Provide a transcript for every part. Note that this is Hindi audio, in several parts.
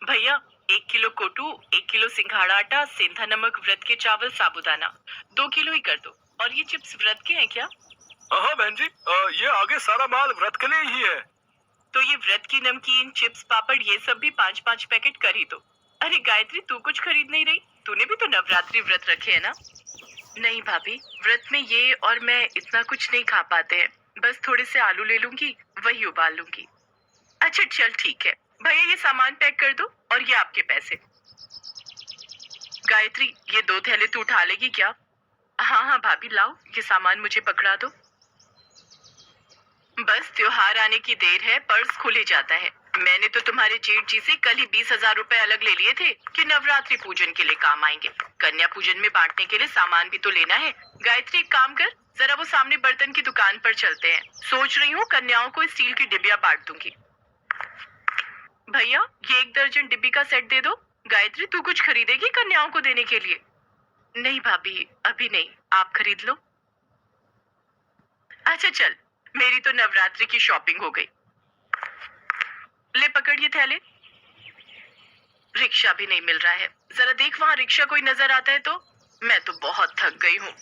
भैया, 1 किलो कोटू, 1 किलो सिंघाड़ा आटा, सेंधा नमक, व्रत के चावल, साबूदाना 2 किलो ही कर दो। और ये चिप्स व्रत के हैं क्या? हाँ बहन जी, ये आगे सारा माल व्रत के लिए ही है। तो ये व्रत की नमकीन, चिप्स, पापड़ ये सब भी 5-5 पैकेट कर ही दो। अरे गायत्री, तू कुछ खरीद नहीं रही? तूने भी तो नवरात्रि व्रत रखे है ना? नहीं भाभी, व्रत में ये और मैं इतना कुछ नहीं खा पाते हैं। बस थोड़े से आलू ले लूंगी, वही उबाल लूंगी। अच्छा चल ठीक है। भैया ये सामान पैक कर दो और ये आपके पैसे। गायत्री, ये 2 थैले तू उठा लेगी क्या? हाँ हाँ भाभी, लाओ ये सामान मुझे पकड़ा दो। बस त्योहार आने की देर है, पर्स खुल ही जाता है। मैंने तो तुम्हारे जेठ जी से कल ही 20,000 रुपए अलग ले लिए थे कि नवरात्रि पूजन के लिए काम आएंगे। कन्या पूजन में बांटने के लिए सामान भी तो लेना है। गायत्री एक काम कर, जरा वो सामने बर्तन की दुकान पर चलते हैं। सोच रही हूँ कन्याओं को स्टील की डिबिया बांट दूंगी। भैया ये 1 दर्जन डिब्बी का सेट दे दो। गायत्री तू कुछ खरीदेगी कन्याओं को देने के लिए? नहीं भाभी, अभी नहीं, आप खरीद लो। अच्छा चल, मेरी तो नवरात्रि की शॉपिंग हो गई। ले पकड़ ये थैले। रिक्शा भी नहीं मिल रहा है, जरा देख वहाँ रिक्शा कोई नजर आता है तो। मैं तो बहुत थक गई हूँ।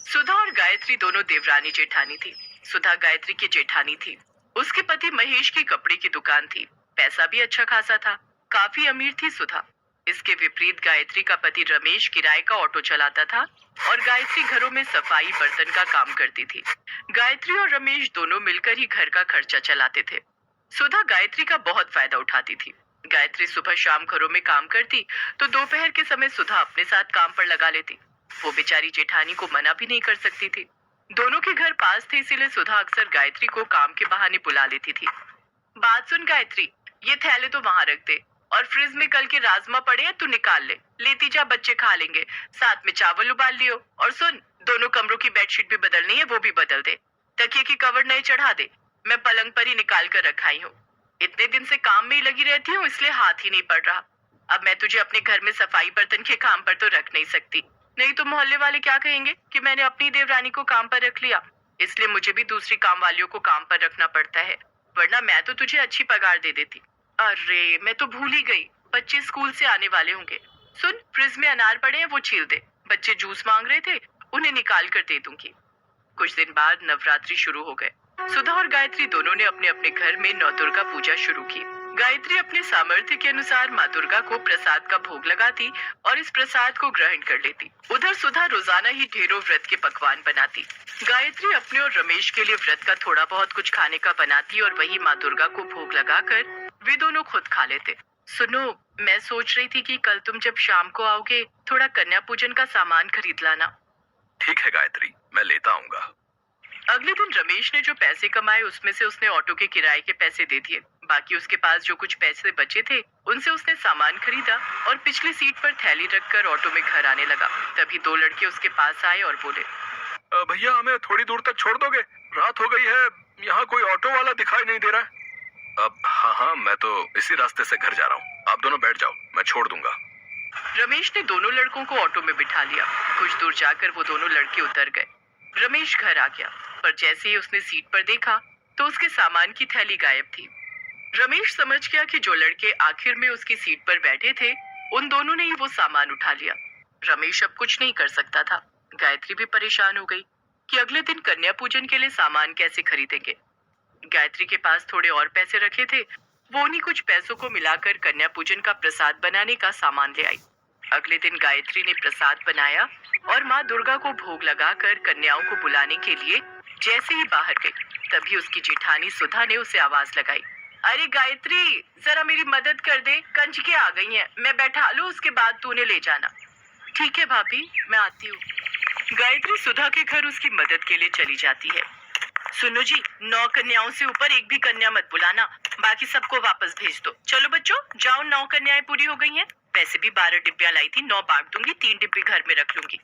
सुधा और गायत्री दोनों देवरानी जेठानी थी। सुधा गायत्री की जेठानी थी। उसके पति महेश की कपड़े की दुकान थी। पैसा भी अच्छा खासा था, काफी अमीर थी सुधा। इसके विपरीत गायत्री का पति रमेश किराए का ऑटो चलाता था और गायत्री घरों में सफाई बर्तन का काम करती थी। गायत्री और रमेश दोनों मिलकर ही घर का खर्चा चलाते थे। सुधा गायत्री का बहुत फायदा उठाती थी। गायत्री सुबह शाम घरों में काम करती तो दोपहर के समय सुधा अपने साथ काम पर लगा लेती। वो बेचारी जेठानी को मना भी नहीं कर सकती थी। दोनों के घर पास थे, इसीलिए सुधा अक्सर गायत्री को काम के बहाने बुला लेती थी। बात सुन गायत्री, ये थैले तो वहां रख दे और फ्रिज में कल के राजमा पड़े हैं, तू निकाल ले। लेती जा, बच्चे खा लेंगे। साथ में चावल उबाल लियो। और सुन, दोनों कमरों की बेडशीट भी बदलनी है, वो भी बदल दे। तकिए की कवर नए चढ़ा दे। मैं पलंग पर ही निकाल कर रखाई हूँ। इतने दिन से काम में ही लगी रहती हूँ, इसलिए हाथ ही नहीं पड़ रहा। अब मैं तुझे अपने घर में सफाई बर्तन के काम पर तो रख नहीं सकती, नहीं तो मोहल्ले वाले क्या कहेंगे कि मैंने अपनी देवरानी को काम पर रख लिया। इसलिए मुझे भी दूसरी काम वालियों को काम पर रखना पड़ता है, वरना मैं तो तुझे अच्छी पगार दे देती। अरे मैं तो भूल ही गई, बच्चे स्कूल से आने वाले होंगे। सुन, फ्रिज में अनार पड़े हैं, वो छील दे। बच्चे जूस मांग रहे थे, उन्हें निकाल कर दे दूंगी। कुछ दिन बाद नवरात्रि शुरू हो गए। सुधा और गायत्री दोनों ने अपने अपने घर में नौ दुर्गा पूजा शुरू की। गायत्री अपने सामर्थ्य के अनुसार माँ दुर्गा को प्रसाद का भोग लगाती और इस प्रसाद को ग्रहण कर लेती। उधर सुधा रोजाना ही ढेरों व्रत के पकवान बनाती। गायत्री अपने और रमेश के लिए व्रत का थोड़ा बहुत कुछ खाने का बनाती और वही माँ दुर्गा को भोग लगाकर वे दोनों खुद खा लेते। सुनो, मैं सोच रही थी कि कल तुम जब शाम को आओगे, थोड़ा कन्या पूजन का सामान खरीद लाना। ठीक है गायत्री, मैं लेता आऊंगा। अगले दिन रमेश ने जो पैसे कमाए उसमें से उसने ऑटो के किराए के पैसे दे दिए। बाकी उसके पास जो कुछ पैसे बचे थे उनसे उसने सामान खरीदा और पिछली सीट पर थैली रखकर ऑटो में घर आने लगा। तभी 2 लड़के उसके पास आए और बोले, भैया हमें थोड़ी दूर तक छोड़ दोगे? रात हो गई है, यहाँ कोई ऑटो वाला दिखाई नहीं दे रहा है। अब हाँ हाँ, मैं तो इसी रास्ते से घर जा रहा हूँ, आप दोनों बैठ जाओ, मैं छोड़ दूंगा। रमेश ने दोनों लड़कों को ऑटो में बिठा लिया। कुछ दूर जाकर वो दोनों लड़के उतर गए। रमेश घर आ गया, पर जैसे ही उसने सीट पर देखा तो उसके सामान की थैली गायब थी। रमेश समझ गया कि जो लड़के आखिर में उसकी सीट पर बैठे थे उन दोनों ने ही वो सामान उठा लिया। रमेश अब कुछ नहीं कर सकता था। गायत्री भी परेशान हो गई कि अगले दिन कन्या पूजन के लिए सामान कैसे खरीदेंगे। गायत्री के पास थोड़े और पैसे रखे थे, वो उन्हीं कुछ पैसों को मिलाकर कन्या पूजन का प्रसाद बनाने का सामान ले आई। अगले दिन गायत्री ने प्रसाद बनाया और माँ दुर्गा को भोग लगाकर कन्याओं को बुलाने के लिए जैसे ही बाहर गई, तभी उसकी जेठानी सुधा ने उसे आवाज लगाई, अरे गायत्री, जरा मेरी मदद कर दे, कंजके आ गई हैं, मैं बैठा लूं, उसके बाद तू उन्हें ले जाना। ठीक है भाभी, मैं आती हूँ। गायत्री सुधा के घर उसकी मदद के लिए चली जाती है। सुनो जी, 9 कन्याओं से ऊपर एक भी कन्या मत बुलाना, बाकी सबको वापस भेज दो। चलो बच्चों, जाओ, 9 कन्याएं पूरी हो गई हैं। वैसे भी 12 डिब्बियां लाई थी, 9 बांट दूंगी, 3 डिब्बी घर में रख लूंगी।